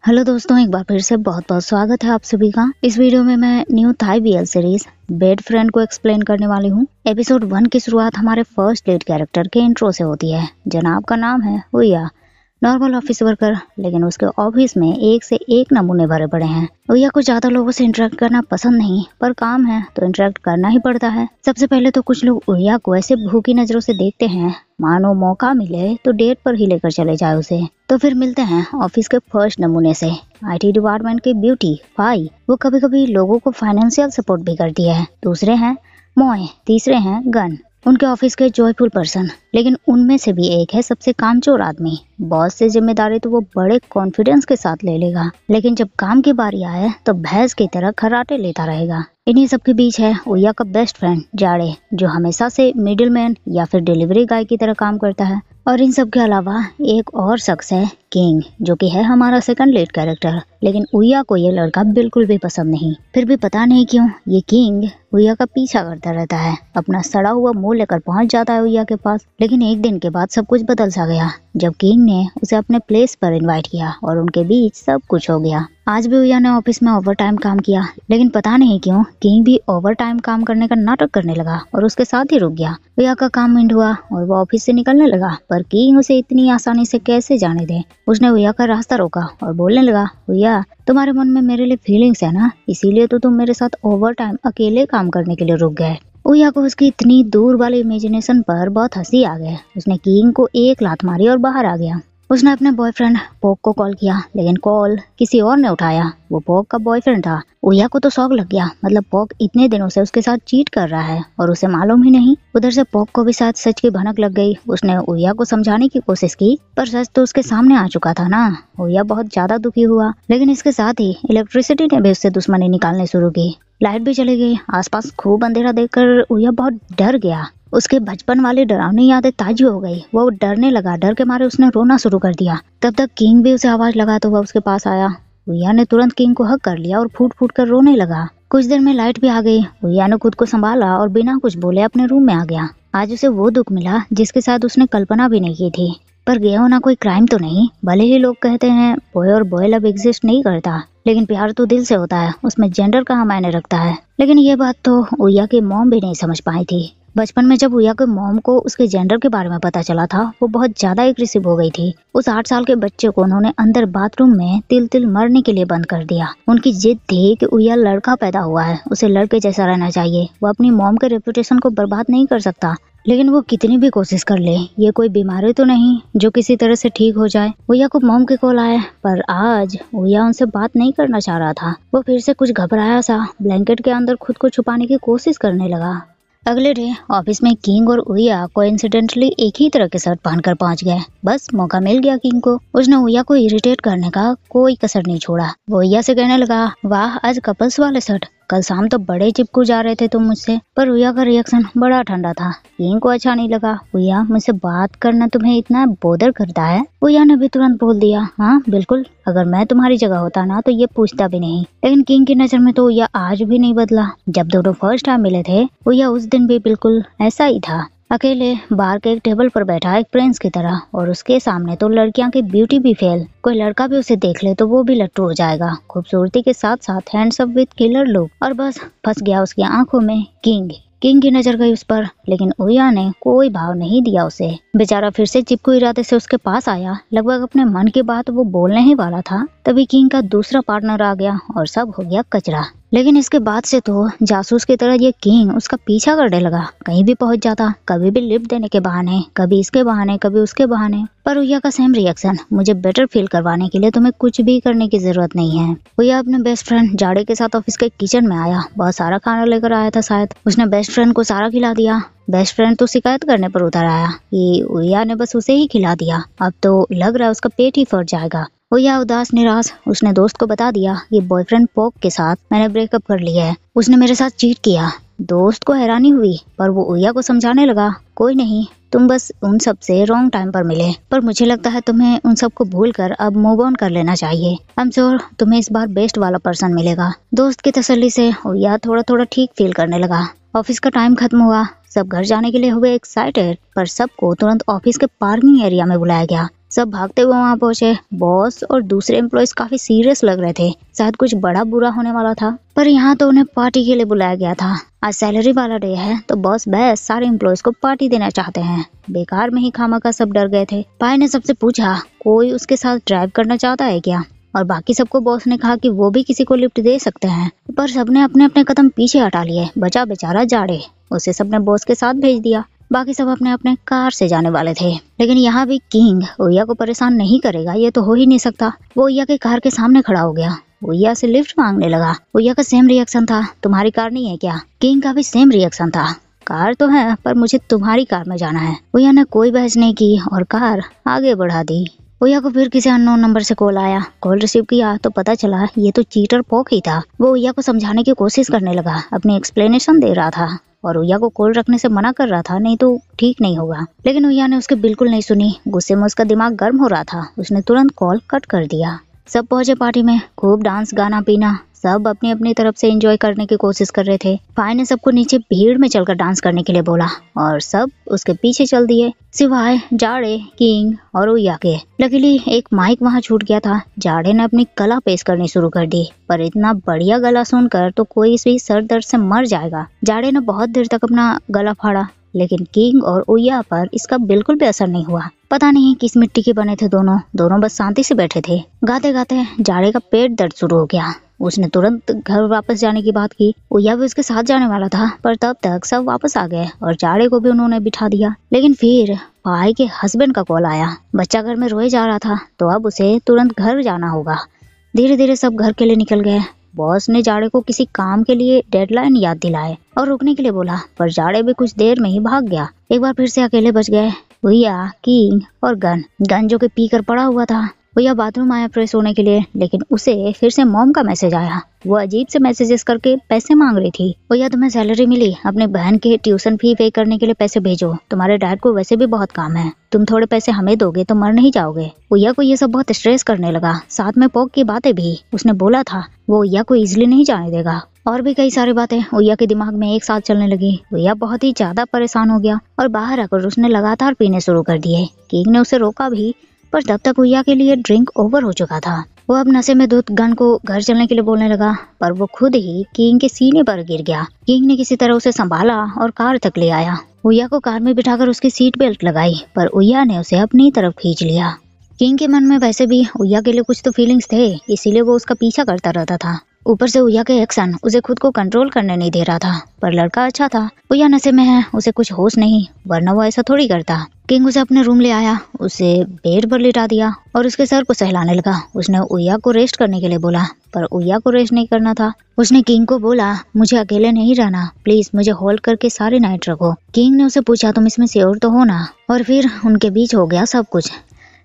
Hello दोस्तों, एक बार फिर से बहुत बहुत स्वागत है आप सभी का। इस वीडियो में मैं new Thai BL series bed friend को एक्सप्लेन करने वाली हूँ। एपिसोड 1 की शुरुआत हमारे फर्स्ट लीड कैरेक्टर के इंट्रो से होती है। जनाब का नाम है उया, नॉर्मल ऑफिस वर्कर, लेकिन उसके ऑफिस में एक से एक नमूने भरे पड़े हैं। उया को ज्यादा लोगों से इंटरेक्ट करना पसंद नहीं, पर काम है तो इंटरेक्ट करना ही पड़ता है। सबसे पहले तो कुछ लोग उया को ऐसे भूखी नजरों से देखते हैं मानो मौका मिले तो डेट पर ही लेकर चले जाए उसे। तो फिर मिलते हैं ऑफिस के फर्स्ट नमूने से, आईटी डिपार्टमेंट की ब्यूटी फाई। वो कभी कभी लोगों को फाइनेंशियल सपोर्ट भी करती है। दूसरे हैं मोए, तीसरे हैं गन, उनके ऑफिस के जॉयफुल पर्सन। लेकिन उनमें से भी एक है सबसे कामचोर आदमी। बॉस से जिम्मेदारी तो वो बड़े कॉन्फिडेंस के साथ ले लेगा, लेकिन जब काम की बारी आए तो भैंस की तरह खर्राटे लेता रहेगा। इन्हीं सब के बीच है उया का बेस्ट फ्रेंड जाड़े, जो हमेशा से मिडिल मैन या फिर डिलीवरी गाय की तरह काम करता है। और इन सब के अलावा एक और शख्स है किंग, जो कि है हमारा सेकंड लीड कैरेक्टर। लेकिन उया को ये लड़का बिल्कुल भी पसंद नहीं। फिर भी पता नहीं क्यों ये किंग उया का पीछा करता रहता है। अपना सड़ा हुआ मुंह लेकर पहुंच जाता है उया के पास। लेकिन एक दिन के बाद सब कुछ बदल सा गया, जब किंग ने उसे अपने प्लेस पर इनवाइट किया और उनके बीच सब कुछ हो गया। आज भी उया ने ऑफिस में ओवर टाइम काम किया, लेकिन पता नहीं क्यों किंग भी ओवर टाइम काम करने का नाटक करने लगा और उसके साथ ही रुक गया। उया का काम एंड हुआ और वो ऑफिस से निकलने लगा, पर किंग उसे इतनी आसानी से कैसे जाने दे। उसने उया का रास्ता रोका और बोलने लगा, उया तुम्हारे मन में मेरे लिए फीलिंग्स है ना, इसीलिए तो तुम मेरे साथ ओवर टाइम अकेले काम करने के लिए रुक गए। उया को उसकी इतनी दूर वाली इमेजिनेशन पर बहुत हंसी आ गया। उसने किंग को एक लात मारी और बाहर आ गया। उसने अपने बॉयफ्रेंड पोक को कॉल किया, लेकिन कॉल किसी और ने उठाया। वो पोक का बॉयफ्रेंड था। उया को तो शौक लग गया, मतलब पोक इतने दिनों से उसके साथ चीट कर रहा है और उसे मालूम ही नहीं। उधर से पोक को भी शायद सच की भनक लग गई। उसने उया को समझाने की कोशिश की, पर सच तो उसके सामने आ चुका था ना। उया बहुत ज्यादा दुखी हुआ, लेकिन इसके साथ ही इलेक्ट्रिसिटी ने भी उससे दुश्मनी निकालने शुरू की। लाइट भी चली गई। आसपास खूब अंधेरा देखकर उया बहुत डर गया। उसके बचपन वाली डरावनी यादें ताजी हो गई। वो डरने लगा। डर के मारे उसने रोना शुरू कर दिया। तब तक किंग भी उसे आवाज लगाता हुआ उसके पास आया। उया ने तुरंत किंग को हक कर लिया और फूट फूट कर रोने लगा। कुछ देर में लाइट भी आ गई। उया ने खुद को संभाला और बिना कुछ बोले अपने रूम में आ गया। आज उसे वो दुख मिला जिसके साथ उसने कल्पना भी नहीं की थी। पर गया होना कोई क्राइम तो नहीं। भले ही लोग कहते हैं बॉय और बॉय लव एग्जिस्ट नहीं करता, लेकिन प्यार तो दिल से होता है, उसमें जेंडर कहाँ मायने रखता है। लेकिन ये बात तो उया की मॉम भी नहीं समझ पाई थी। बचपन में जब उया के मॉम को उसके जेंडर के बारे में पता चला था, वो बहुत ज्यादा एग्रेसिव हो गई थी। उस 8 साल के बच्चे को उन्होंने अंदर बाथरूम में तिल तिल मरने के लिए बंद कर दिया। उनकी जिद थी कि उया लड़का पैदा हुआ है, उसे लड़के जैसा रहना चाहिए। वो अपनी मॉम के रेपुटेशन को बर्बाद नहीं कर सकता, लेकिन वो कितनी भी कोशिश कर ले, ये कोई बीमारी तो नहीं जो किसी तरह से ठीक हो जाए। उया को मॉम के कॉल आए, पर आज उया उनसे बात नहीं करना चाह रहा था। वो फिर से कुछ घबराया सा ब्लैंकेट के अंदर खुद को छुपाने की कोशिश करने लगा। अगले डे ऑफिस में किंग और उया कोइंसिडेंटली एक ही तरह के शर्ट पहनकर पहुंच गए। बस मौका मिल गया किंग को। उसने उया को इरिटेट करने का कोई कसर नहीं छोड़ा। वो उया से कहने लगा, वाह आज कपल्स वाले शर्ट, कल शाम तो बड़े चिपकू जा रहे थे तुम मुझसे। पर उया का रिएक्शन बड़ा ठंडा था। किंग को अच्छा नहीं लगा। उया मुझसे बात करना तुम्हें इतना बोदर करता है? उया ने भी तुरंत बोल दिया, हाँ बिल्कुल, अगर मैं तुम्हारी जगह होता ना तो ये पूछता भी नहीं। लेकिन किंग की नजर में तो उया आज भी नहीं बदला। जब दोनों फर्स्ट टाइम मिले थे, उया उस दिन भी बिल्कुल ऐसा ही था, अकेले बाहर के एक टेबल पर बैठा एक प्रिंस की तरह, और उसके सामने तो लड़कियां की ब्यूटी भी फेल। कोई लड़का भी उसे देख ले तो वो भी लट्टू हो जाएगा। खूबसूरती के साथ साथ हैंडसम विद किलर लुक। और बस फंस गया उसकी आंखों में किंग। किंग की नजर गई उस पर, लेकिन उया ने कोई भाव नहीं दिया उसे। बेचारा फिर से चिपकू इरादे से उसके पास आया। लगभग अपने मन की बात वो बोलने ही वाला था, तभी किंग का दूसरा पार्टनर आ गया और सब हो गया कचरा। लेकिन इसके बाद से तो जासूस की तरह ये किंग उसका पीछा करने लगा। कहीं भी पहुंच जाता, कभी भी लिफ्ट देने के बहाने, कभी इसके बहाने, कभी उसके बहाने। पर उया का सेम रिएक्शन, मुझे बेटर फील करवाने के लिए तुम्हें कुछ भी करने की जरूरत नहीं है। उया अपने बेस्ट फ्रेंड जाड़े के साथ ऑफिस के किचन में आया। बहुत सारा खाना लेकर आया था शायद। उसने बेस्ट फ्रेंड को सारा खिला दिया। बेस्ट फ्रेंड तो शिकायत करने पर उतर आया कि उया ने बस उसे ही खिला दिया। अब तो लग रहा है उसका पेट ही फट जाएगा। उया उदास निराश उसने दोस्त को बता दिया कि बॉयफ्रेंड पोक के साथ मैंने ब्रेकअप कर लिया है, उसने मेरे साथ चीट किया। दोस्त को हैरानी हुई, पर वो उया को समझाने लगा, कोई नहीं, तुम बस उन सब से रॉन्ग टाइम पर मिले, पर मुझे लगता है तुम्हें उन सब को भूल कर अब मूव ऑन कर लेना चाहिए। आई एम श्योर तुम्हें इस बार बेस्ट वाला पर्सन मिलेगा। दोस्त की तसल्ली से उया थोड़ा थोड़ा ठीक फील करने लगा। ऑफिस का टाइम खत्म हुआ। सब घर जाने के लिए हुए एक्साइटेड, पर सबको तुरंत ऑफिस के पार्किंग एरिया में बुलाया गया। सब भागते हुए वहाँ पहुंचे। बॉस और दूसरे एम्प्लॉयज काफी सीरियस लग रहे थे, शायद कुछ बड़ा बुरा होने वाला था। पर यहाँ तो उन्हें पार्टी के लिए बुलाया गया था। आज सैलरी वाला डे है तो बॉस बस सारे एम्प्लॉयज को पार्टी देना चाहते हैं। बेकार में ही खामखा सब डर गए थे। पाई ने सबसे पूछा कोई उसके साथ ड्राइव करना चाहता है क्या, और बाकी सबको बॉस ने कहा कि वो भी किसी को लिफ्ट दे सकते हैं, पर सबने अपने अपने कदम पीछे हटा लिए। बचा बेचारा जाड़े, उसे सबने बॉस के साथ भेज दिया। बाकी सब अपने अपने कार से जाने वाले थे। लेकिन यहाँ भी किंग ओया को परेशान नहीं करेगा, ये तो हो ही नहीं सकता। वो ओया के कार के सामने खड़ा हो गया, ओया से लिफ्ट मांगने लगा। ओया का सेम रिएक्शन था, तुम्हारी कार नहीं है क्या? किंग का भी सेम रिएक्शन था, कार तो है पर मुझे तुम्हारी कार में जाना है। ओया ने कोई बहस नहीं की और कार आगे बढ़ा दी। ओया को फिर किसी अननोन नंबर से कॉल आया। कॉल रिसीव किया तो पता चला ये तो चीटर पॉक ही था। वो ओया को समझाने की कोशिश करने लगा, अपनी एक्सप्लेनेशन दे रहा था और ओया को कॉल रखने से मना कर रहा था, नहीं तो ठीक नहीं होगा। लेकिन ओया ने उसकी बिल्कुल नहीं सुनी। गुस्से में उसका दिमाग गर्म हो रहा था, उसने तुरंत कॉल कट कर दिया। सब पहुंचे पार्टी में, खूब डांस गाना पीना, सब अपनी अपनी तरफ से एंजॉय करने की कोशिश कर रहे थे। फाई ने सबको नीचे भीड़ में चलकर डांस करने के लिए बोला और सब उसके पीछे चल दिए, सिवाय जाड़े, किंग और ओया के। लकीली एक माइक वहाँ छूट गया था। जाड़े ने अपनी कला पेश करनी शुरू कर दी, पर इतना बढ़िया गला सुनकर तो कोई भी सर दर्द से मर जाएगा। जाड़े ने बहुत देर तक अपना गला फाड़ा, लेकिन किंग और ओया पर इसका बिल्कुल भी असर नहीं हुआ। पता नहीं किस मिट्टी के बने थे दोनों बस शांति से बैठे थे। गाते गाते जाड़े का पेट दर्द शुरू हो गया। उसने तुरंत घर वापस जाने की बात की। ओया भी उसके साथ जाने वाला था, पर तब तक सब वापस आ गए और जाड़े को भी उन्होंने बिठा दिया। लेकिन फिर पाई के हस्बैंड का कॉल आया। बच्चा घर में रोए जा रहा था, तो अब उसे तुरंत घर जाना होगा। धीरे धीरे सब घर के लिए निकल गए। बॉस ने जाड़े को किसी काम के लिए डेडलाइन याद दिलाए और रुकने के लिए बोला, पर जाड़े भी कुछ देर में ही भाग गया। एक बार फिर से अकेले बच गए ओया, किंग और गन जो कि पी कर पड़ा हुआ था। ओया बाथरूम आया फ्रेश होने के लिए, लेकिन उसे फिर से मॉम का मैसेज आया। वो अजीब से मैसेजेस करके पैसे मांग रही थी। ओया, तुम्हें सैलरी मिली, अपने बहन के ट्यूशन फी पे करने के लिए पैसे भेजो, तुम्हारे डैड को वैसे भी बहुत काम है, तुम थोड़े पैसे हमें दोगे तो मर नहीं जाओगे। ओया को ये सब बहुत स्ट्रेस करने लगा, साथ में पॉक की बातें भी। उसने बोला था वो ओया को इजिली नहीं जाने देगा। और भी कई सारी बातें ओया के दिमाग में एक साथ चलने लगी। ओया बहुत ही ज्यादा परेशान हो गया और बाहर आकर उसने लगातार पीने शुरू कर दिए। किंग ने उसे रोका भी, पर तब तक ओया के लिए ड्रिंक ओवर हो चुका था। वो अब नशे में धुत गन को घर चलने के लिए बोलने लगा, पर वो खुद ही किंग के सीने पर गिर गया। किंग ने किसी तरह उसे संभाला और कार तक ले आया। ओया को कार में बिठाकर उसकी सीट बेल्ट लगाई, पर ओया ने उसे अपनी तरफ खींच लिया। किंग के मन में वैसे भी ओया के लिए कुछ तो फीलिंग्स थे, इसीलिए वो उसका पीछा करता रहता था। ऊपर से ओया के एक्शन उसे खुद को कंट्रोल करने नहीं दे रहा था। पर लड़का अच्छा था। ओया नशे में है, उसे कुछ होश नहीं, वरना वो ऐसा थोड़ी करता। किंग उसे अपने रूम ले आया, उसे बेड पर लिटा दिया और उसके सर को सहलाने लगा। उसने ओया को रेस्ट करने के लिए बोला, पर ओया को रेस्ट नहीं करना था। उसने किंग को बोला, मुझे अकेले नहीं रहना, प्लीज मुझे होल्ड करके सारी नाइट रखो। किंग ने उसे पूछा, तुम इसमें श्योर तो हो ना? और फिर उनके बीच हो गया सब कुछ।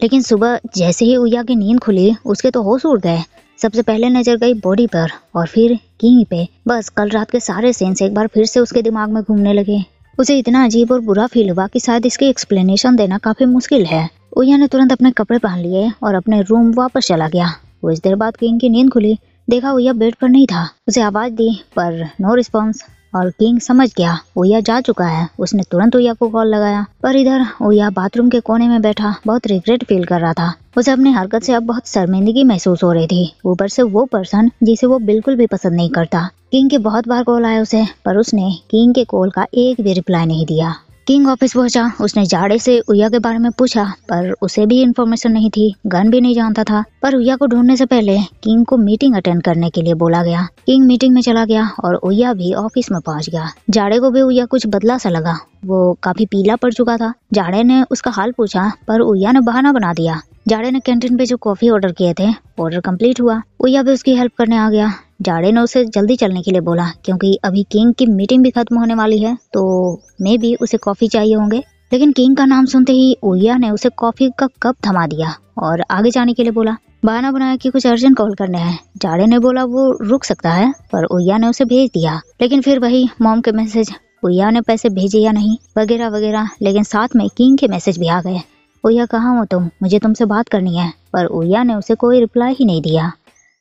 लेकिन सुबह जैसे ही ओया की नींद खुली, उसके तो होश उड़ गए। सबसे पहले नजर गई बॉडी पर और फिर किंग पे। बस कल रात के सारे सीन्स एक बार फिर से उसके दिमाग में घूमने लगे। उसे इतना अजीब और बुरा फील हुआ कि शायद इसकी एक्सप्लेनेशन देना काफी मुश्किल है। ओया ने तुरंत अपने कपड़े पहन लिए और अपने रूम वापस चला गया। कुछ देर बाद किंग की नींद खुली, देखा ओया बेड पर नहीं था। उसे आवाज दी पर नो रिस्पॉन्स और किंग समझ गया ओया जा चुका है। उसने तुरंत ओया को कॉल लगाया, पर इधर ओया बाथरूम के कोने में बैठा बहुत रिग्रेट फील कर रहा था। उसे अपनी हरकत से अब बहुत शर्मिंदगी महसूस हो रही थी, ऊपर से वो पर्सन जिसे वो बिल्कुल भी पसंद नहीं करता। किंग के बहुत बार कॉल आया उसे, पर उसने किंग के कॉल का एक भी रिप्लाई नहीं दिया। किंग ऑफिस पहुंचा। उसने जाड़े से ओया के बारे में पूछा, पर उसे भी इन्फॉर्मेशन नहीं थी, गन भी नहीं जानता था। पर ओया को ढूंढने से पहले किंग को मीटिंग अटेंड करने के लिए बोला गया। किंग मीटिंग में चला गया और ओया भी ऑफिस में पहुंच गया। जाड़े को भी ओया कुछ बदला सा लगा, वो काफी पीला पड़ चुका था। जाड़े ने उसका हाल पूछा, पर ओया ने बहाना बना दिया। जाड़े ने कैंटीन पे जो कॉफी ऑर्डर किए थे, ऑर्डर कंप्लीट हुआ। ओया भी उसकी हेल्प करने आ गया। जाड़े ने उसे जल्दी चलने के लिए बोला, क्योंकि अभी किंग की मीटिंग भी खत्म होने वाली है, तो मे भी उसे कॉफी चाहिए होंगे। लेकिन किंग का नाम सुनते ही ओया ने उसे कॉफी का कप थमा दिया और आगे जाने के लिए बोला। बहाना बनाया कि कुछ अर्जेंट कॉल करने हैं। जाड़े ने बोला वो रुक सकता है, पर ओया ने उसे भेज दिया। लेकिन फिर वही मॉम के मैसेज, ओया ने पैसे भेजे या नहीं वगैरह वगैरह। लेकिन साथ में किंग के मैसेज भी आ गए, ओया कहाँ हो तुम, मुझे तुमसे बात करनी है। पर ओया ने उसे कोई रिप्लाई ही नहीं दिया।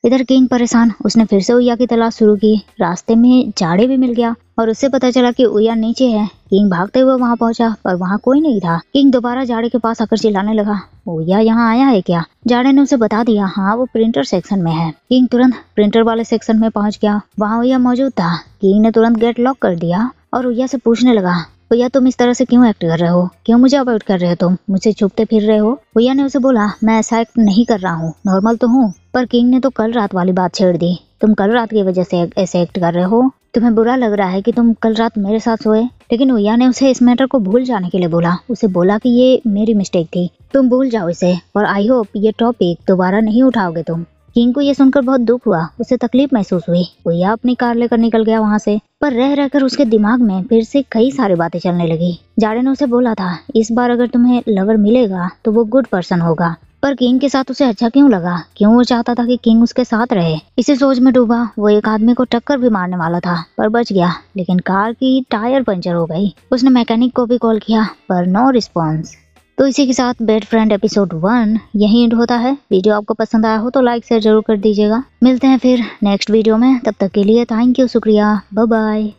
इधर किंग परेशान, उसने फिर से ओया की तलाश शुरू की। रास्ते में जाड़े भी मिल गया और उससे पता चला कि ओया नीचे है। किंग भागते हुए वहाँ पहुंचा पर वहाँ कोई नहीं था। किंग दोबारा जाड़े के पास आकर चिल्लाने लगा, ओया यहाँ आया है क्या? जाड़े ने उसे बता दिया, हाँ वो प्रिंटर सेक्शन में है। किंग तुरंत प्रिंटर वाले सेक्शन में पहुंच गया। वहाँ ओया मौजूद था। किंग ने तुरंत गेट लॉक कर दिया और ओया से पूछने लगा, भैया तुम इस तरह से क्यों एक्ट कर रहे हो? क्यों मुझे अवॉइड कर रहे हो? तुम मुझसे छुपते फिर रहे हो? भैया ने उसे बोला, मैं ऐसा एक्ट नहीं कर रहा हूँ, नॉर्मल तो हूँ। पर किंग ने तो कल रात वाली बात छेड़ दी। तुम कल रात की वजह से ऐसे एक्ट कर रहे हो। तुम्हें बुरा लग रहा है कि तुम कल रात मेरे साथ सोए। लेकिन भैया ने उसे इस मैटर को भूल जाने के लिए बोला। उसे बोला कि ये मेरी मिस्टेक थी, तुम भूल जाओ इसे और आई होप ये टॉपिक दोबारा नहीं उठाओगे तुम। किंग को ये सुनकर बहुत दुख हुआ, उसे तकलीफ महसूस हुई। भैया अपनी कार लेकर निकल गया वहाँ से। पर रह रहकर उसके दिमाग में फिर से कई सारी बातें चलने लगी। जाड़े ने उसे बोला था, इस बार अगर तुम्हें लवर मिलेगा तो वो गुड पर्सन होगा। पर किंग के साथ उसे अच्छा क्यों लगा? क्यों वो चाहता था कि किंग उसके साथ रहे? इसी सोच में डूबा वो एक आदमी को टक्कर भी मारने वाला था पर बच गया। लेकिन कार की टायर पंचर हो गई। उसने मैकेनिक को भी कॉल किया पर नो रिस्पॉन्स। तो इसी के साथ बेड फ्रेंड एपिसोड 1 यही एंड होता है। वीडियो आपको पसंद आया हो तो लाइक शेयर जरूर कर दीजिएगा। मिलते हैं फिर नेक्स्ट वीडियो में, तब तक के लिए थैंक यू, शुक्रिया, बाय बाय।